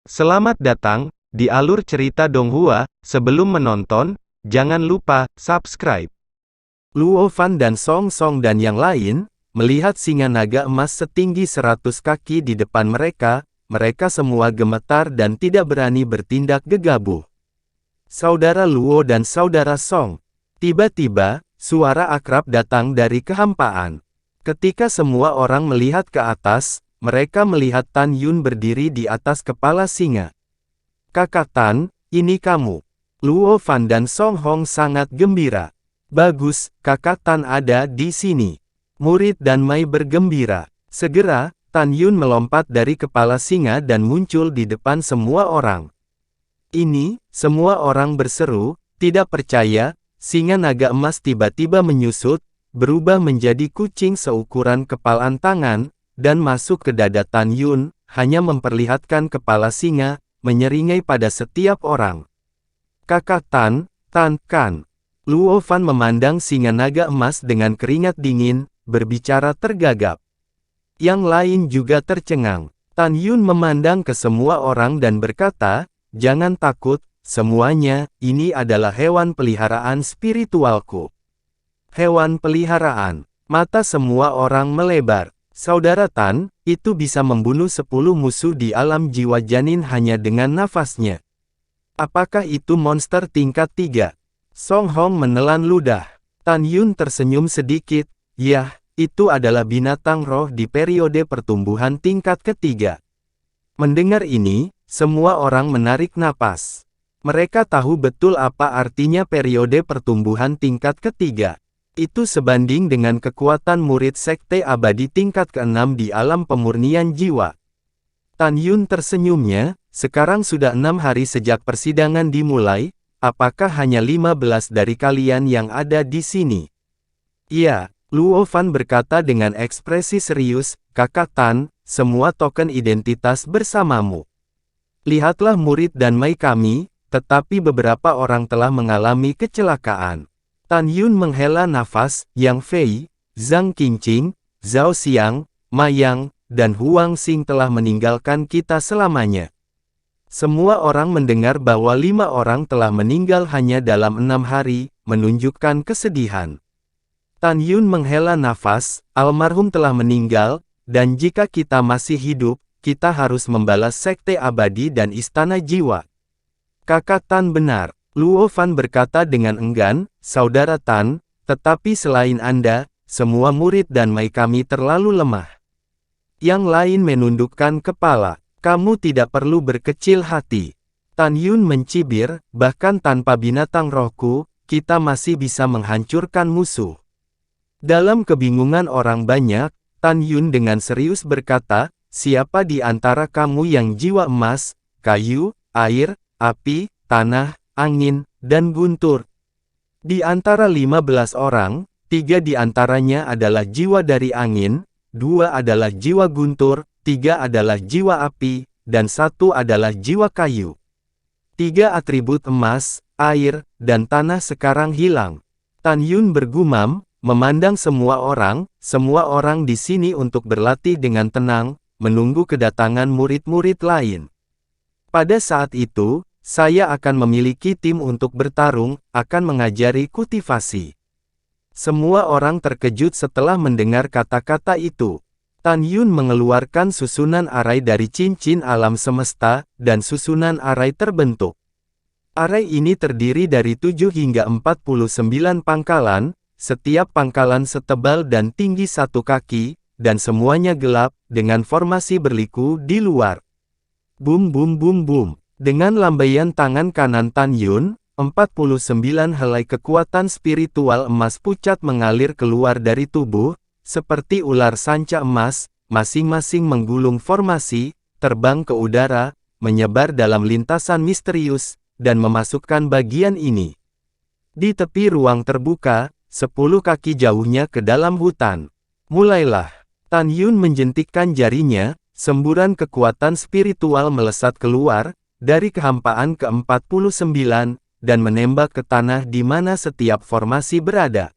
Selamat datang di alur cerita Donghua. Sebelum menonton, jangan lupa subscribe. Luo Fan dan Song Song dan yang lain, melihat singa naga emas setinggi 100 kaki di depan mereka, mereka semua gemetar dan tidak berani bertindak gegabah. Saudara Luo dan saudara Song. Tiba-tiba, suara akrab datang dari kehampaan. Ketika semua orang melihat ke atas, mereka melihat Tan Yun berdiri di atas kepala singa. "Kakak Tan, ini kamu." Luo Fan dan Song Hong sangat gembira. "Bagus, Kakak Tan ada di sini." Murid dan Mai bergembira. Segera, Tan Yun melompat dari kepala singa dan muncul di depan semua orang. "Ini," semua orang berseru, tidak percaya. Singa naga emas tiba-tiba menyusut, berubah menjadi kucing seukuran kepalan tangan, dan masuk ke dada Tan Yun, hanya memperlihatkan kepala singa, menyeringai pada setiap orang. "Kakak Tan, Tan Kan." Luo Fan memandang singa naga emas dengan keringat dingin, berbicara tergagap. Yang lain juga tercengang. Tan Yun memandang ke semua orang dan berkata, "Jangan takut, semuanya, ini adalah hewan peliharaan spiritualku." Hewan peliharaan. Mata semua orang melebar. "Saudara Tan, itu bisa membunuh 10 musuh di alam jiwa janin hanya dengan nafasnya. Apakah itu monster tingkat 3? Song Hong menelan ludah. Tan Yun tersenyum sedikit. "Yah, itu adalah binatang roh di periode pertumbuhan tingkat ketiga." Mendengar ini, semua orang menarik napas. Mereka tahu betul apa artinya periode pertumbuhan tingkat ketiga. Itu sebanding dengan kekuatan murid sekte abadi tingkat ke-6 di alam pemurnian jiwa. Tan Yun tersenyumnya, "Sekarang sudah 6 hari sejak persidangan dimulai, apakah hanya 15 dari kalian yang ada di sini?" "Iya," Luo Fan berkata dengan ekspresi serius, "Kakak Tan, semua token identitas bersamamu. Lihatlah murid dan Mai kami, tetapi beberapa orang telah mengalami kecelakaan." Tan Yun menghela nafas. "Yang Fei, Zhang Qingqing, Zhao Xiang, Ma Yang, dan Huang Xing telah meninggalkan kita selamanya." Semua orang mendengar bahwa 5 orang telah meninggal hanya dalam 6 hari, menunjukkan kesedihan. Tan Yun menghela nafas, "Almarhum telah meninggal, dan jika kita masih hidup, kita harus membalas sekte abadi dan istana jiwa." "Kakak Tan benar," Luo Fan berkata dengan enggan, "Saudara Tan, tetapi selain Anda, semua murid dan Mai kami terlalu lemah." Yang lain menundukkan kepala. "Kamu tidak perlu berkecil hati." Tan Yun mencibir, "Bahkan tanpa binatang rohku, kita masih bisa menghancurkan musuh." Dalam kebingungan orang banyak, Tan Yun dengan serius berkata, "Siapa di antara kamu yang jiwa emas, kayu, air, api, tanah, angin, dan guntur?" Di antara 15 orang, 3 di antaranya adalah jiwa dari angin, 2 adalah jiwa guntur, 3 adalah jiwa api, dan 1 adalah jiwa kayu. 3 atribut emas, air, dan tanah sekarang hilang. Tan Yun bergumam, memandang semua orang di sini untuk berlatih dengan tenang, menunggu kedatangan murid-murid lain. Pada saat itu, saya akan memiliki tim untuk bertarung, akan mengajari kultivasi. Semua orang terkejut setelah mendengar kata-kata itu. Tan Yun mengeluarkan susunan arai dari cincin alam semesta, dan susunan arai terbentuk. Arai ini terdiri dari 7 hingga 49 pangkalan, setiap pangkalan setebal dan tinggi 1 kaki, dan semuanya gelap, dengan formasi berliku di luar. Bum bum bum bum. Dengan lambaian tangan kanan Tan Yun, 49 helai kekuatan spiritual emas pucat mengalir keluar dari tubuh, seperti ular sanca emas, masing-masing menggulung formasi, terbang ke udara, menyebar dalam lintasan misterius, dan memasukkan bagian ini. Di tepi ruang terbuka, 10 kaki jauhnya ke dalam hutan. Mulailah. Tan Yun menjentikkan jarinya, semburan kekuatan spiritual melesat keluar dari kehampaan ke-49, dan menembak ke tanah di mana setiap formasi berada.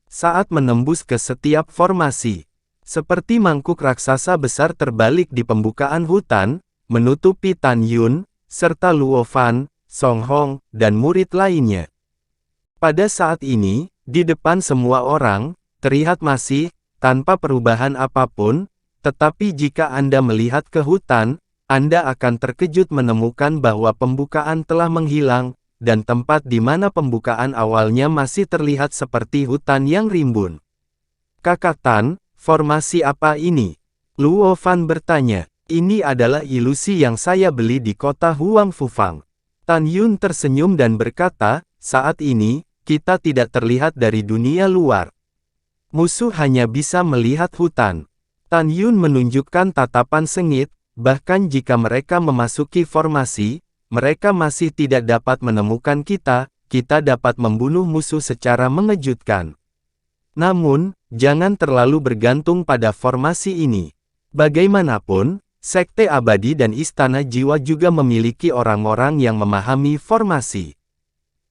Saat menembus ke setiap formasi, seperti mangkuk raksasa besar terbalik di pembukaan hutan, menutupi Tan Yun, serta Luo Fan, Song Hong, dan murid lainnya. Pada saat ini, di depan semua orang, terlihat masih, tanpa perubahan apapun, tetapi jika Anda melihat ke hutan, Anda akan terkejut menemukan bahwa pembukaan telah menghilang, dan tempat di mana pembukaan awalnya masih terlihat seperti hutan yang rimbun. Kakak Tan, formasi apa ini? Luo Fan bertanya. Ini adalah ilusi yang saya beli di kota Huang Fufang. Tan Yun tersenyum dan berkata, saat ini, kita tidak terlihat dari dunia luar. Musuh hanya bisa melihat hutan. Tan Yun menunjukkan tatapan sengit, bahkan jika mereka memasuki formasi, mereka masih tidak dapat menemukan kita dapat membunuh musuh secara mengejutkan. Namun, jangan terlalu bergantung pada formasi ini. Bagaimanapun, Sekte Abadi dan Istana Jiwa juga memiliki orang-orang yang memahami formasi.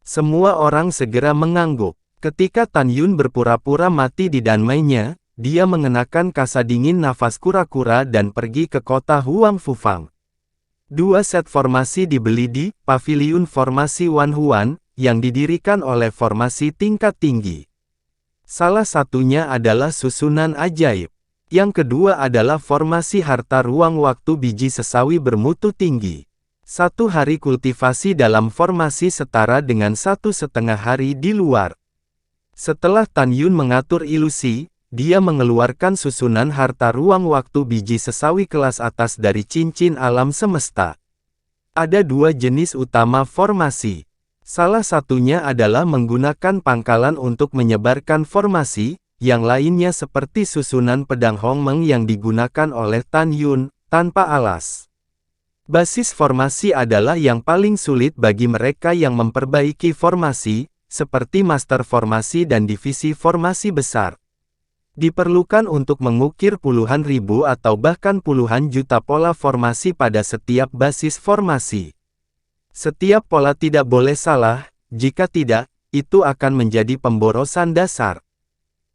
Semua orang segera mengangguk. Ketika Tan Yun berpura-pura mati di danmainya, dia mengenakan kasa dingin nafas kura-kura dan pergi ke kota Huang Fufang. 2 set formasi dibeli di Paviliun Formasi Wan Huan, yang didirikan oleh formasi tingkat tinggi. Salah satunya adalah susunan ajaib. Yang kedua adalah formasi harta ruang waktu biji sesawi bermutu tinggi. 1 hari kultivasi dalam formasi setara dengan 1,5 hari di luar. Setelah Tan Yun mengatur ilusi, dia mengeluarkan susunan harta ruang waktu biji sesawi kelas atas dari cincin alam semesta. Ada 2 jenis utama formasi. Salah satunya adalah menggunakan pangkalan untuk menyebarkan formasi, yang lainnya seperti susunan pedang Hongmeng yang digunakan oleh Tan Yun, tanpa alas. Basis formasi adalah yang paling sulit bagi mereka yang memperbaiki formasi, seperti master formasi dan divisi formasi besar. Diperlukan untuk mengukir puluhan ribu atau bahkan puluhan juta pola formasi pada setiap basis formasi. Setiap pola tidak boleh salah, jika tidak, itu akan menjadi pemborosan dasar.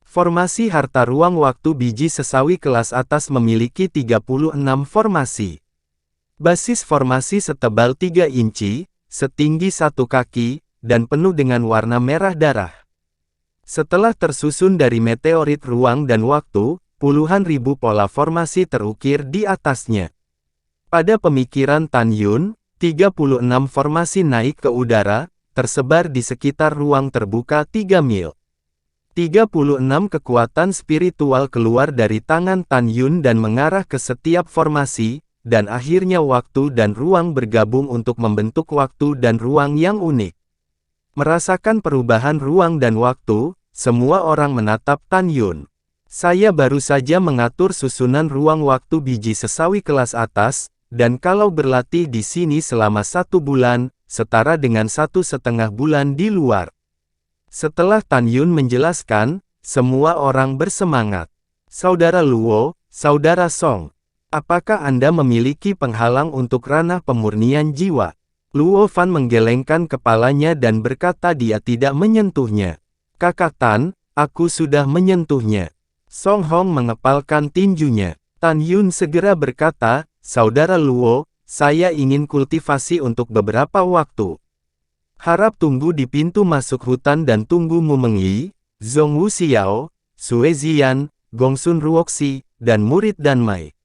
Formasi harta ruang waktu biji sesawi kelas atas memiliki 36 formasi. Basis formasi setebal 3 inci, setinggi 1 kaki, dan penuh dengan warna merah darah. Setelah tersusun dari meteorit ruang dan waktu, puluhan ribu pola formasi terukir di atasnya. Pada pemikiran Tan Yun, 36 formasi naik ke udara, tersebar di sekitar ruang terbuka 3 mil. 36 kekuatan spiritual keluar dari tangan Tan Yun dan mengarah ke setiap formasi, dan akhirnya waktu dan ruang bergabung untuk membentuk waktu dan ruang yang unik. Merasakan perubahan ruang dan waktu, semua orang menatap Tan Yun. Saya baru saja mengatur susunan ruang waktu biji sesawi kelas atas, dan kalau berlatih di sini selama 1 bulan, setara dengan 1,5 bulan di luar. Setelah Tan Yun menjelaskan, semua orang bersemangat. Saudara Luo, Saudara Song, apakah Anda memiliki penghalang untuk ranah pemurnian jiwa? Luo Fan menggelengkan kepalanya dan berkata dia tidak menyentuhnya. Kakak Tan, aku sudah menyentuhnya. Song Hong mengepalkan tinjunya. Tan Yun segera berkata, Saudara Luo, saya ingin kultivasi untuk beberapa waktu. Harap tunggu di pintu masuk hutan dan tunggu Mu Mengyi, Zhong Wu Xiao, Sue Ziyan, Gongsun Ruoxi, dan murid Danmai.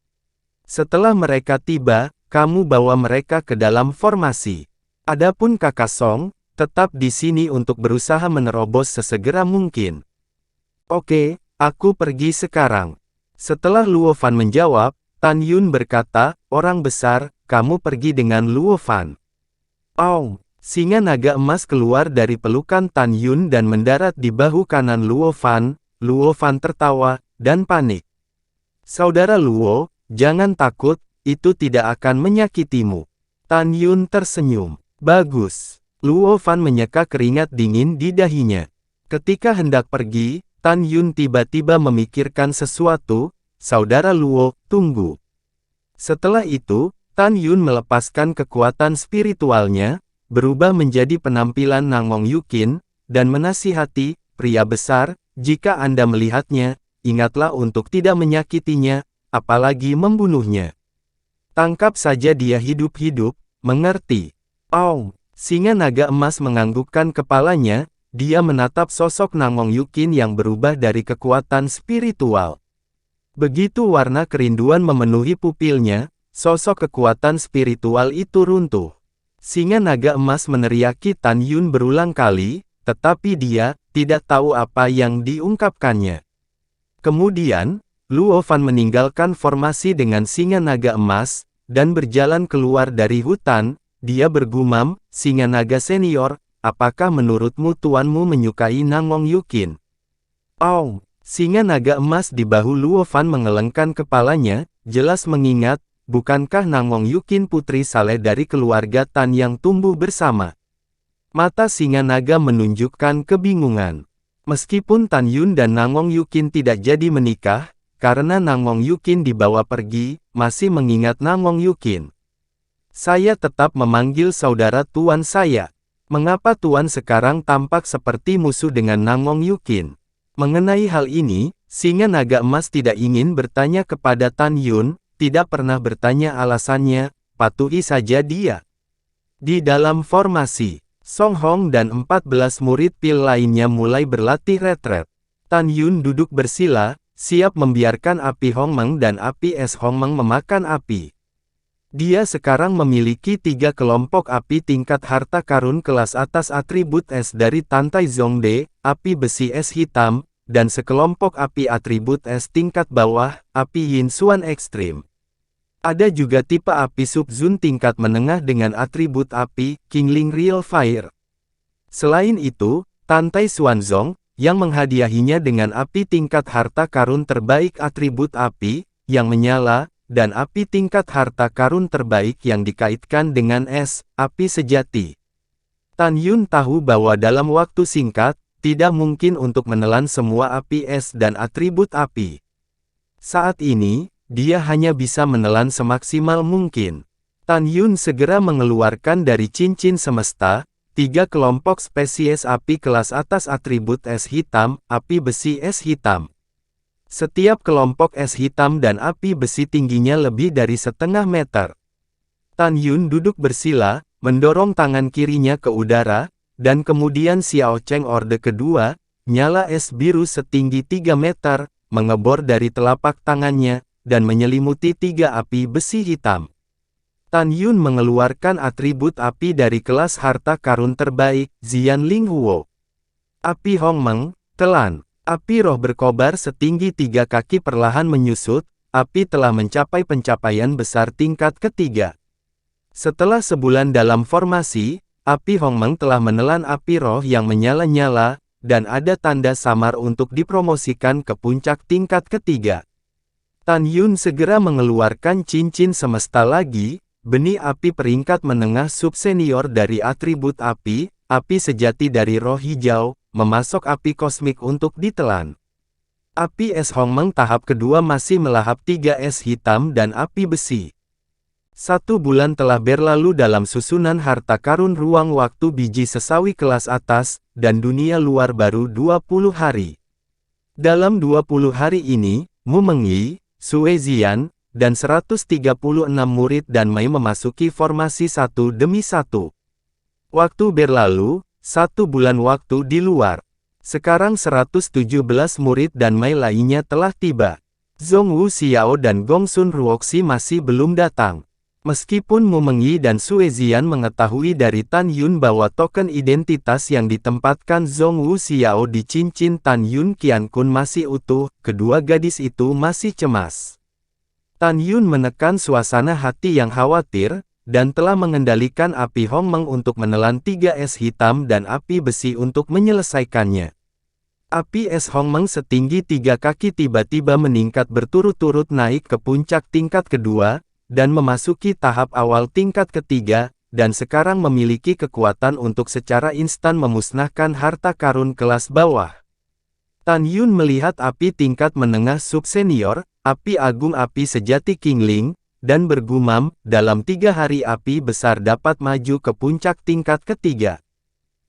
Setelah mereka tiba, kamu bawa mereka ke dalam formasi. Adapun kakak Song, tetap di sini untuk berusaha menerobos sesegera mungkin. Oke, aku pergi sekarang. Setelah Luo Fan menjawab, Tan Yun berkata, orang besar, kamu pergi dengan Luo Fan. Aung, singa naga emas keluar dari pelukan Tan Yun dan mendarat di bahu kanan Luo Fan. Luo Fan tertawa, dan panik. Saudara Luo, jangan takut, itu tidak akan menyakitimu. Tan Yun tersenyum. Bagus. Luo Fan menyeka keringat dingin di dahinya. Ketika hendak pergi, Tan Yun tiba-tiba memikirkan sesuatu, Saudara Luo, tunggu. Setelah itu, Tan Yun melepaskan kekuatan spiritualnya, berubah menjadi penampilan Nangong Yukin, dan menasihati, pria besar, jika Anda melihatnya, ingatlah untuk tidak menyakitinya, apalagi membunuhnya. Tangkap saja dia hidup-hidup, mengerti? Aung! Singa naga emas menganggukkan kepalanya, dia menatap sosok Nangong Yukin yang berubah dari kekuatan spiritual. Begitu warna kerinduan memenuhi pupilnya, sosok kekuatan spiritual itu runtuh. Singa naga emas meneriaki Tan Yun berulang kali, tetapi dia tidak tahu apa yang diungkapkannya. Kemudian, Luo Fan meninggalkan formasi dengan singa naga emas, dan berjalan keluar dari hutan. Dia bergumam, "Singa naga senior, apakah menurutmu tuanmu menyukai Nangong Yukin?" Aung! Singa naga emas di bahu Luo Fan mengelengkan kepalanya, jelas mengingat, bukankah Nangong Yukin putri saleh dari keluarga Tan yang tumbuh bersama? Mata singa naga menunjukkan kebingungan. Meskipun Tan Yun dan Nangong Yukin tidak jadi menikah, karena Nangong Yukin dibawa pergi, masih mengingat Nangong Yukin. Saya tetap memanggil saudara tuan saya. Mengapa tuan sekarang tampak seperti musuh dengan Nangong Yukin? Mengenai hal ini, singa naga emas tidak ingin bertanya kepada Tan Yun, tidak pernah bertanya alasannya, patuhi saja dia. Di dalam formasi, Song Hong dan 14 murid pil lainnya mulai berlatih retret. Tan Yun duduk bersila, siap membiarkan api Hongmeng dan api es Hongmeng memakan api. Dia sekarang memiliki 3 kelompok api tingkat harta karun kelas atas atribut es dari Tantai Zhongde, api besi es hitam, dan sekelompok api atribut es tingkat bawah, api Yin Xuan ekstrim. Ada juga tipe api Sub-Zun tingkat menengah dengan atribut api, Qingling Real Fire. Selain itu, Tantai Xuanzong, yang menghadiahinya dengan api tingkat harta karun terbaik atribut api, yang menyala, dan api tingkat harta karun terbaik yang dikaitkan dengan es, api sejati. Tan Yun tahu bahwa dalam waktu singkat, tidak mungkin untuk menelan semua api es dan atribut api. Saat ini, dia hanya bisa menelan semaksimal mungkin. Tan Yun segera mengeluarkan dari cincin semesta, 3 kelompok spesies api kelas atas atribut es hitam, api besi es hitam. Setiap kelompok es hitam dan api besi tingginya lebih dari setengah meter. Tan Yun duduk bersila, mendorong tangan kirinya ke udara, dan kemudian Xiao Cheng Orde kedua, nyala es biru setinggi 3 meter, mengebor dari telapak tangannya, dan menyelimuti 3 api besi hitam. Tan Yun mengeluarkan atribut api dari kelas harta karun terbaik, Zian Ling Huo. Api Hongmeng, telan. Api roh berkobar setinggi 3 kaki perlahan menyusut, api telah mencapai pencapaian besar tingkat ketiga. Setelah sebulan dalam formasi, api Hongmeng telah menelan api roh yang menyala-nyala, dan ada tanda samar untuk dipromosikan ke puncak tingkat ketiga. Tan Yun segera mengeluarkan cincin semesta lagi, benih api peringkat menengah subsenior dari atribut api sejati dari roh hijau, memasok api kosmik untuk ditelan. Api es Hongmeng tahap kedua masih melahap 3 es hitam dan api besi. 1 bulan telah berlalu dalam susunan harta karun ruang waktu biji sesawi kelas atas, dan dunia luar baru 20 hari. Dalam 20 hari ini, Mu Mengyi, Sue Zian, dan 136 murid dan Mei memasuki formasi satu demi satu. Waktu berlalu, 1 bulan waktu di luar. Sekarang 117 murid dan Mei lainnya telah tiba. Zhong Wu Xiao dan Gong Sun Ruoxi masih belum datang. Meskipun Mu Mengyi dan Sue Zian mengetahui dari Tan Yun bahwa token identitas yang ditempatkan Zhong Wu Xiao di cincin Tan Yun Qiankun masih utuh, kedua gadis itu masih cemas. Tan Yun menekan suasana hati yang khawatir, dan telah mengendalikan api Hongmeng untuk menelan 3 es hitam dan api besi untuk menyelesaikannya. Api es Hongmeng setinggi 3 kaki tiba-tiba meningkat berturut-turut naik ke puncak tingkat kedua, dan memasuki tahap awal tingkat ketiga, dan sekarang memiliki kekuatan untuk secara instan memusnahkan harta karun kelas bawah. Tan Yun melihat api tingkat menengah subsenior, api agung api sejati Qingling, dan bergumam, dalam 3 hari api besar dapat maju ke puncak tingkat ketiga.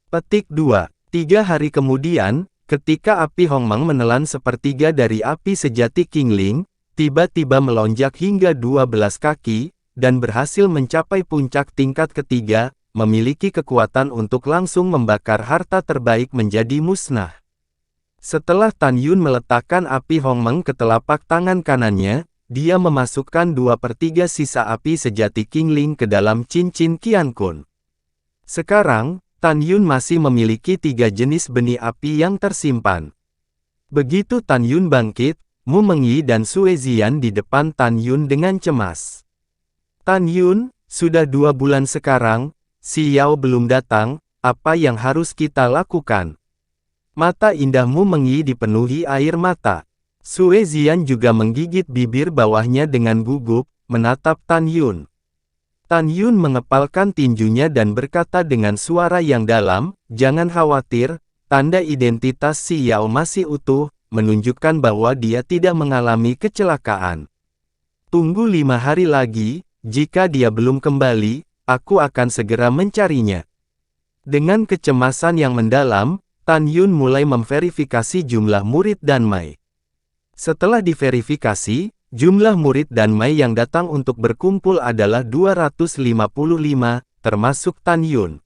Petik 2. 3 hari kemudian, ketika api Hongmeng menelan sepertiga dari api sejati Qingling, tiba-tiba melonjak hingga 12 kaki, dan berhasil mencapai puncak tingkat ketiga, memiliki kekuatan untuk langsung membakar harta terbaik menjadi musnah. Setelah Tan Yun meletakkan api Hongmeng ke telapak tangan kanannya, dia memasukkan 2/3 sisa api sejati Qingling ke dalam cincin Qiankun. Sekarang, Tan Yun masih memiliki 3 jenis benih api yang tersimpan. Begitu Tan Yun bangkit, Mu Mengyi dan Sue Zian di depan Tan Yun dengan cemas. Tan Yun, sudah 2 bulan sekarang, si Yao belum datang, apa yang harus kita lakukan? Mata indah Mu Mengyi dipenuhi air mata. Sue Zian juga menggigit bibir bawahnya dengan gugup, menatap Tan Yun. Tan Yun mengepalkan tinjunya dan berkata dengan suara yang dalam, "Jangan khawatir, tanda identitas si Yao masih utuh, menunjukkan bahwa dia tidak mengalami kecelakaan. Tunggu 5 hari lagi, jika dia belum kembali, aku akan segera mencarinya." Dengan kecemasan yang mendalam, Tan Yun mulai memverifikasi jumlah murid Danmai. Setelah diverifikasi, jumlah murid Danmai yang datang untuk berkumpul adalah 255, termasuk Tan Yun.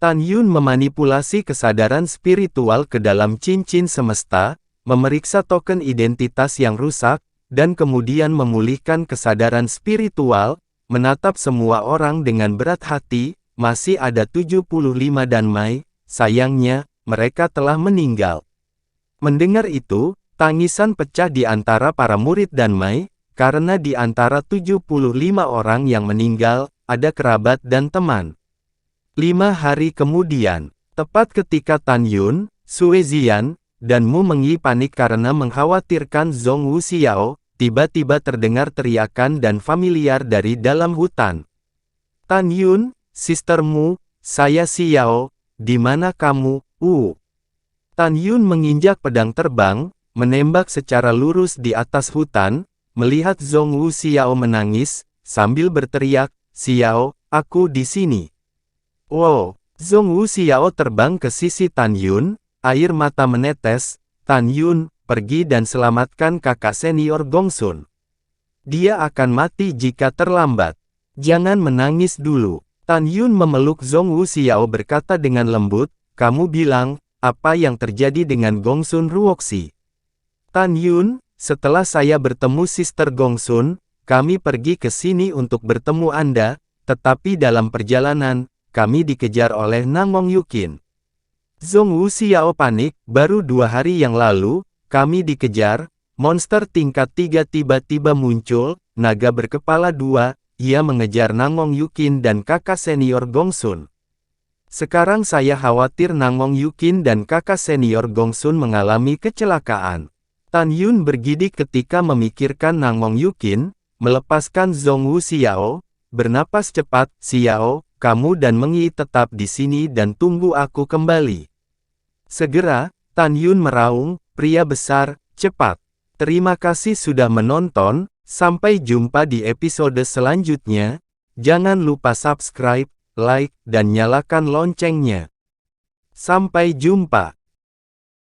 Tan Yun memanipulasi kesadaran spiritual ke dalam cincin semesta, memeriksa token identitas yang rusak, dan kemudian memulihkan kesadaran spiritual, menatap semua orang dengan berat hati. Masih ada 75 Danmai, sayangnya, mereka telah meninggal. Mendengar itu, tangisan pecah di antara para murid Danmai, karena di antara 75 orang yang meninggal, ada kerabat dan teman. 5 hari kemudian, tepat ketika Tan Yun, Sue Zian, dan Mu Mengyi panik karena mengkhawatirkan Zhong Wuxiao, tiba-tiba terdengar teriakan dan familiar dari dalam hutan. "Tan Yun, Sister Mu, saya Xiao, di mana kamu?" Tan Yun menginjak pedang terbang, menembak secara lurus di atas hutan, melihat Zhong Wuxiao menangis, sambil berteriak, "Xiao, aku di sini." Wow! Zhong Wuxiao terbang ke sisi Tan Yun, air mata menetes. "Tan Yun, pergi dan selamatkan kakak senior Gongsun. Dia akan mati jika terlambat. Jangan menangis dulu." Tan Yun memeluk Zhong Wuxiao berkata dengan lembut, "Kamu bilang, apa yang terjadi dengan Gongsun Ruoxi?" "Tan Yun, setelah saya bertemu Sister Gongsun, kami pergi ke sini untuk bertemu Anda, tetapi dalam perjalanan, kami dikejar oleh Nangong Yukin." Zhong Wuxiao panik, "Baru 2 hari yang lalu, kami dikejar, monster tingkat 3 tiba-tiba muncul, naga berkepala 2, ia mengejar Nangong Yukin dan kakak senior Gongsun. Sekarang saya khawatir Nangong Yukin dan kakak senior Gongsun mengalami kecelakaan." Tan Yun bergidik ketika memikirkan Nangong Yukin, melepaskan Zhong Wuxiao, bernapas cepat, "Xiao, kamu dan Mengyi tetap di sini dan tunggu aku kembali." Segera, Tan Yun meraung, "Pria besar, cepat." Terima kasih sudah menonton, sampai jumpa di episode selanjutnya. Jangan lupa subscribe, like, dan nyalakan loncengnya. Sampai jumpa.